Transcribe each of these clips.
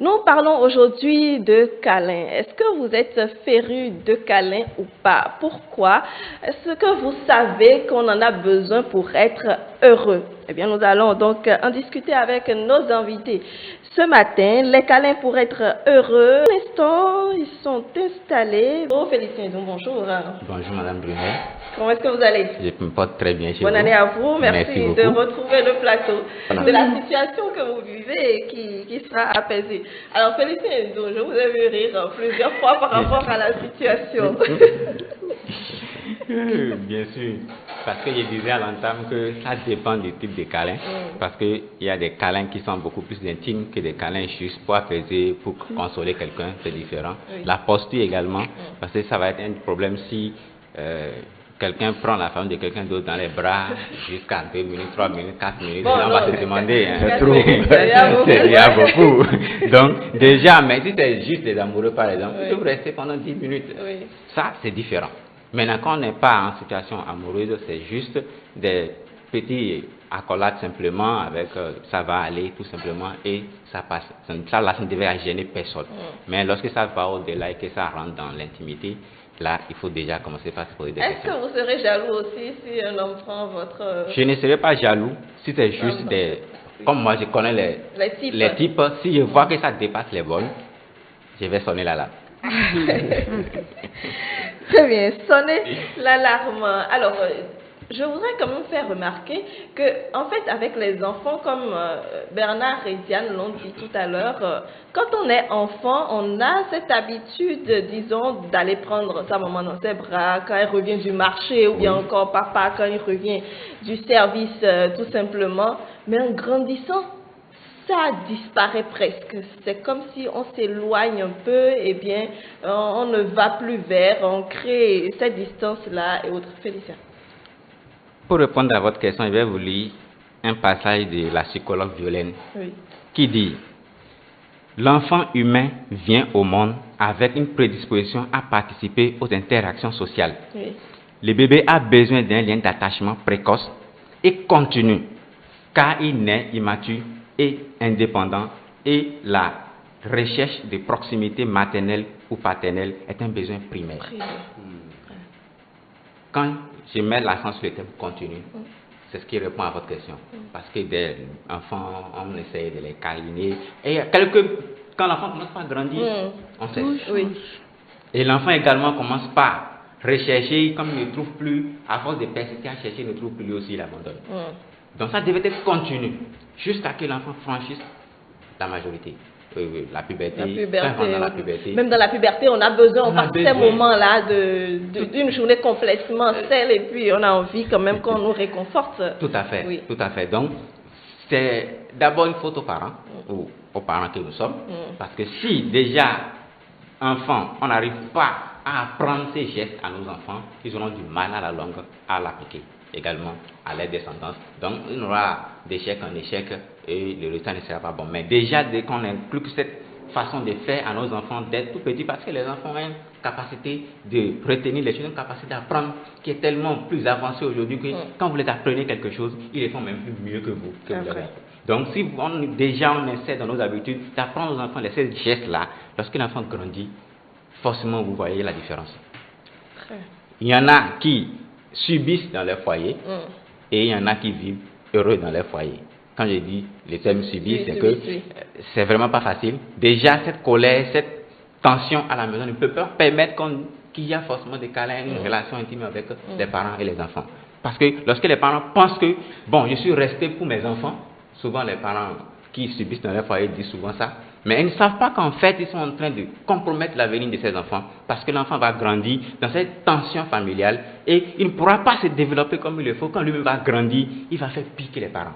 Nous parlons aujourd'hui de câlins. Est-ce que vous êtes féru de câlins ou pas? Pourquoi? Est-ce que vous savez qu'on en a besoin pour être heureux? Eh bien, nous allons donc en discuter avec nos invités. Ce matin, les câlins pour être heureux. Pour l'instant, ils sont installés. Oh, Félicien, bonjour. Bonjour Madame Brunet. Comment est-ce que vous allez? Je me porte très bien chez vous. Bonne année à vous. Merci beaucoup. de retrouver le plateau de la situation que vous vivez et qui sera apaisée. Alors, Félicien, je vous ai vu rire plusieurs fois par rapport à la situation. Bien sûr, parce que je disais à l'entame que ça dépend du type de câlin, parce qu'il y a des câlins qui sont beaucoup plus intimes que des câlins juste pour apaiser, pour consoler quelqu'un, c'est différent. Oui. La posture également, parce que ça va être un problème si quelqu'un prend la femme de quelqu'un d'autre dans les bras jusqu'à 2 minutes, 3 minutes, 4 minutes, on va se demander, c'est trop, il y a beaucoup. Donc déjà, mais si c'est juste des amoureux par exemple, ils peuvent rester pendant 10 minutes, ça c'est différent. Maintenant, quand on n'est pas en situation amoureuse, c'est juste des petits accolades simplement avec ça va aller tout simplement et ça passe. Ça là, ça ne devait gêner personne. Mais lorsque ça va au-delà et que ça rentre dans l'intimité, là, il faut déjà commencer par se poser des questions. Est-ce que vous serez jaloux aussi si un homme prend votre... Je ne serai pas jaloux si c'est juste des... Comme moi, je connais les types. Si je vois que ça dépasse les bornes, je vais sonner l'alarme. Très bien, sonnez l'alarme. Alors, je voudrais quand même faire remarquer que, en fait, avec les enfants, comme Bernard et Diane l'ont dit tout à l'heure, quand on est enfant, on a cette habitude, disons, d'aller prendre sa maman dans ses bras quand elle revient du marché, ou bien encore papa quand il revient du service, tout simplement. Mais en grandissant, ça disparaît presque. C'est comme si on s'éloigne un peu, et bien, on ne va plus vers, on crée cette distance-là et autres. Félicien. Pour répondre à votre question, je vais vous lire un passage de la psychologue Violaine qui dit « L'enfant humain vient au monde avec une prédisposition à participer aux interactions sociales. Le bébé a besoin d'un lien d'attachement précoce et continu, car il naît immature et indépendant et la recherche de proximité maternelle ou paternelle est un besoin primaire. » Quand je mets l'accent sur le thème continu, c'est ce qui répond à votre question. Parce que des enfants, on essaie de les câliner. Et quand l'enfant commence par grandir, on sait. Et l'enfant également commence par rechercher, comme il ne trouve plus, à force de persister à chercher, il ne trouve plus, lui aussi il abandonne. Donc ça devait être continu, jusqu'à ce que l'enfant franchisse la majorité. La puberté. Même dans la puberté, on a besoin, on passe ces moments-là d'une journée complètement seule et puis on a envie quand même qu'on nous réconforte. Tout à fait, tout à fait. Donc, c'est d'abord une faute aux parents, ou aux parents que nous sommes, parce que si déjà, enfants, on n'arrive pas à apprendre ces gestes à nos enfants, ils auront du mal à la longue à l'appliquer également à leur descendance. Donc, il y aura d'échec en échec et le résultat ne sera pas bon. Mais déjà, dès qu'on inclut cette façon de faire à nos enfants d'être tout petits, parce que les enfants ont une capacité de retenir les choses, une capacité d'apprendre qui est tellement plus avancée aujourd'hui que quand vous les apprenez quelque chose, ils les font même plus mieux que vous. Donc, si on essaie dans nos habitudes d'apprendre aux enfants ces gestes-là, lorsque l'enfant grandit, forcément vous voyez la différence. Il y en a qui subissent dans leur foyer et il y en a qui vivent heureux dans leur foyer. Quand je dis les termes subissent, c'est que c'est vraiment pas facile. Déjà, cette colère, cette tension à la maison ne peut pas permettre qu'il y ait forcément des câlins, une relation intime avec les parents et les enfants. Parce que lorsque les parents pensent que, bon, je suis resté pour mes enfants, souvent les parents qui subissent dans leur foyer disent souvent ça, mais ils ne savent pas qu'en fait, ils sont en train de compromettre l'avenir de ces enfants, parce que l'enfant va grandir dans cette tension familiale et il ne pourra pas se développer comme il le faut. Quand lui-même va grandir, il va faire pire que les parents.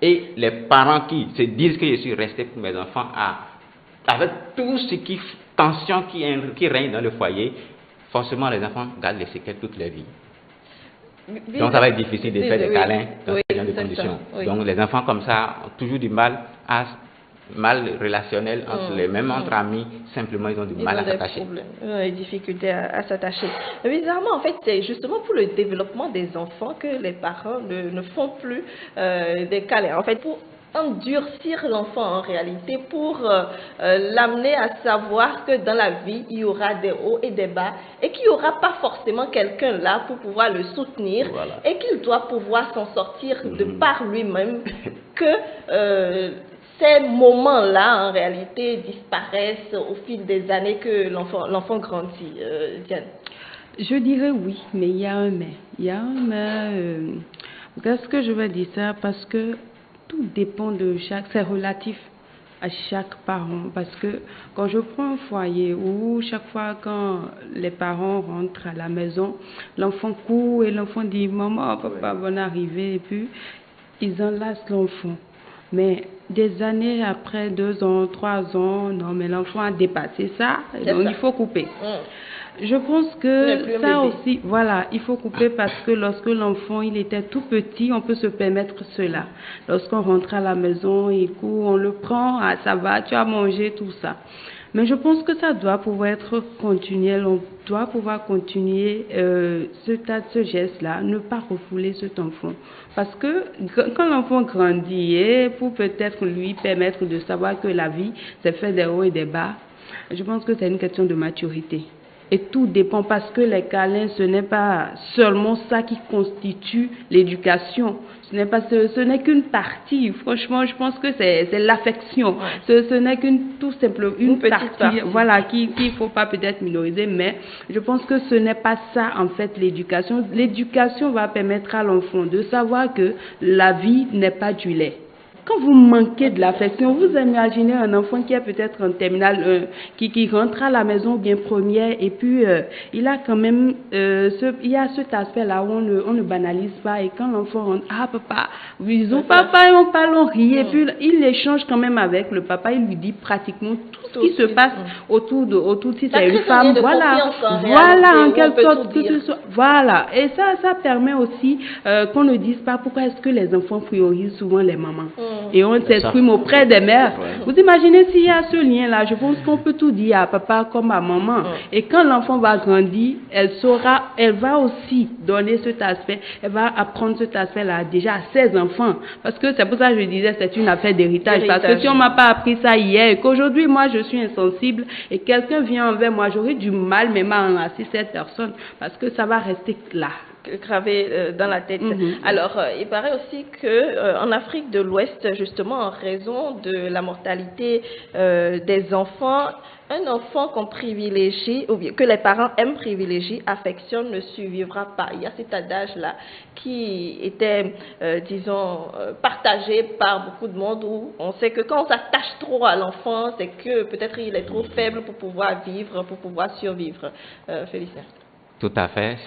Et les parents qui se disent que je suis resté pour mes enfants, avec tout ce qui tension qui règne dans le foyer, forcément les enfants gardent les séquelles toute leur vie. Donc ça va être difficile de faire des câlins dans ce genre de conditions. Donc les enfants comme ça ont toujours du mal relationnel entre les mêmes entre amis, simplement ils ont du mal à s'attacher. Des difficultés à s'attacher. Bizarrement, en fait, c'est justement pour le développement des enfants que les parents ne font plus des câlins. En fait, pour endurcir l'enfant en réalité pour l'amener à savoir que dans la vie, il y aura des hauts et des bas et qu'il n'y aura pas forcément quelqu'un là pour pouvoir le soutenir et qu'il doit pouvoir s'en sortir de par lui-même, que ces moments-là en réalité disparaissent au fil des années que l'enfant grandit. Diane. Je dirais oui, mais il y a un mais. Il y a un mais. Qu'est-ce que je veux dire ça? Parce que tout dépend de chaque, c'est relatif à chaque parent. Parce que quand je prends un foyer où chaque fois quand les parents rentrent à la maison, l'enfant court et l'enfant dit maman, papa, bonne arrivée, et puis ils enlacent l'enfant. Mais des années après, 2 ans, 3 ans, non, mais l'enfant a dépassé ça, donc il faut couper. Je pense que ça aussi, voilà, il faut couper parce que lorsque l'enfant il était tout petit, on peut se permettre cela. Lorsqu'on rentre à la maison, il court, on le prend, ah ça va, tu as mangé, tout ça. Mais je pense que ça doit pouvoir être continuel, on doit pouvoir continuer ce geste-là, ne pas refouler cet enfant. Parce que quand l'enfant grandit, et pour peut-être lui permettre de savoir que la vie, c'est fait des hauts et des bas, je pense que c'est une question de maturité. Et tout dépend parce que les câlins, ce n'est pas seulement ça qui constitue l'éducation. Ce n'est qu'une partie. Franchement, je pense que c'est l'affection. Ce n'est tout simplement une partie. Voilà, qu'il faut pas peut-être minoriser, mais je pense que ce n'est pas ça en fait l'éducation. L'éducation va permettre à l'enfant de savoir que la vie n'est pas du lait. Quand vous manquez de l'affection, vous imaginez un enfant qui est peut-être en terminale, qui rentre à la maison bien première et puis il a quand même, il y a cet aspect-là où on ne banalise pas et quand l'enfant rentre, ah papa, bisous papa, et on parle, on rit et puis il échange quand même avec le papa, il lui dit pratiquement tout ce qui se passe autour si c'est une femme, voilà, en quelque sorte, voilà, et ça permet aussi qu'on ne dise pas pourquoi est-ce que les enfants priorisent souvent les mamans. Et on s'exprime auprès des mères. Vous imaginez s'il y a ce lien-là, je pense qu'on peut tout dire à papa comme à maman. Et quand l'enfant va grandir, elle va aussi donner cet aspect, elle va apprendre cet aspect-là déjà à ses enfants. Parce que c'est pour ça que je disais c'est une affaire d'héritage. Parce que si on m'a pas appris ça hier et qu'aujourd'hui moi je suis insensible et quelqu'un vient envers moi, j'aurais du mal même à enlacer cette personne parce que ça va rester là. Gravé dans la tête. Alors, il paraît aussi que en Afrique de l'Ouest, justement, en raison de la mortalité des enfants, un enfant qu'on privilégie, ou bien que les parents aiment privilégier, affectionnent, ne survivra pas. Il y a cet adage-là qui était, disons, partagé par beaucoup de monde où on sait que quand on s'attache trop à l'enfant, c'est que peut-être il est trop faible pour pouvoir vivre, pour pouvoir survivre. Félicien. Tout à fait,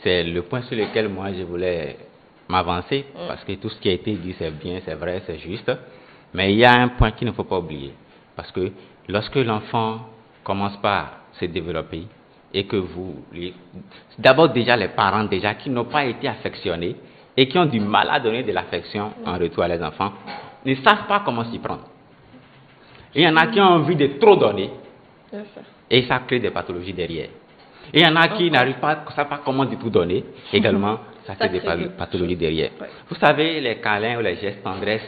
c'est le point sur lequel moi je voulais m'avancer, parce que tout ce qui a été dit c'est bien, c'est vrai, c'est juste, mais il y a un point qu'il ne faut pas oublier, parce que lorsque l'enfant commence par se développer, et que d'abord déjà les parents déjà qui n'ont pas été affectionnés, et qui ont du mal à donner de l'affection en retour à les enfants, ne savent pas comment s'y prendre. Il y en a qui ont envie de trop donner, et ça crée des pathologies derrière. Et il y en a qui n'arrivent pas, ne savent pas comment du tout donner. Également, ça crée des pathologies derrière. Vous savez, les câlins ou les gestes tendresse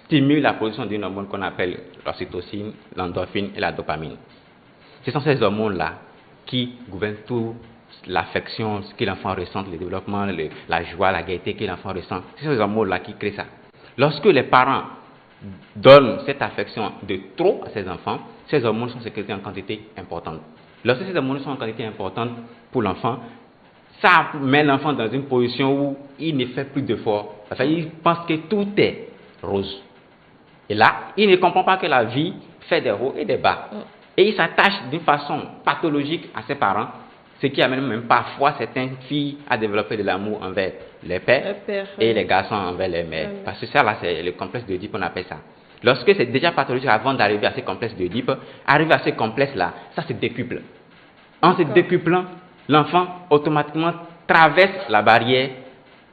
stimulent la production d'une hormone qu'on appelle l'ocytocine, l'endorphine et la dopamine. Ce sont ces hormones-là qui gouvernent tout l'affection, ce que l'enfant ressent, le développement, la joie, la gaieté que l'enfant ressent. Ce sont ces hormones-là qui créent ça. Lorsque les parents donnent cette affection de trop à ces enfants, ces hormones sont sécrétées en quantité importante. Lorsque ces hormones sont en quantité importante pour l'enfant, ça met l'enfant dans une position où il ne fait plus d'efforts. Parce qu'il pense que tout est rose. Et là, il ne comprend pas que la vie fait des hauts et des bas. Et il s'attache d'une façon pathologique à ses parents, ce qui amène même parfois certaines filles à développer de l'amour envers les pères et les garçons envers les mères. Parce que ça, là, c'est le complexe d'Oedipe, on appelle ça. Lorsque c'est déjà pathologique avant d'arriver à ce complexe d'Oedipe, arriver à ce complexe-là, ça se décuple. En se décuplant, l'enfant automatiquement traverse la barrière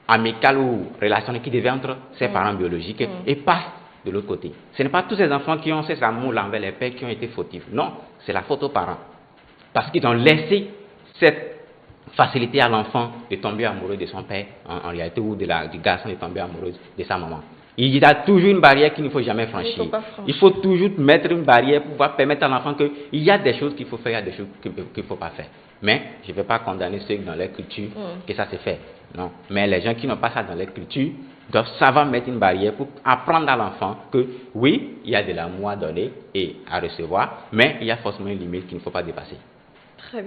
amicale ou relationnelle qui devait entre ses parents biologiques et passe de l'autre côté. Ce n'est pas tous ces enfants qui ont ces amours envers les pères qui ont été fautifs. Non, c'est la faute aux parents. Parce qu'ils ont laissé cette facilité à l'enfant de tomber amoureux de son père, en réalité, ou du garçon de tomber amoureux de sa maman. Il y a toujours une barrière qu'il ne faut jamais franchir. Il faut toujours mettre une barrière pour pouvoir permettre à l'enfant qu'il y a des choses qu'il faut faire, il y a des choses qu'il ne faut pas faire. Mais je ne vais pas condamner ceux dans leur culture que ça se fait. Non. Mais les gens qui n'ont pas ça dans leur culture doivent savoir mettre une barrière pour apprendre à l'enfant que oui, il y a de l'amour à donner et à recevoir, mais il y a forcément une limite qu'il ne faut pas dépasser. Très bien.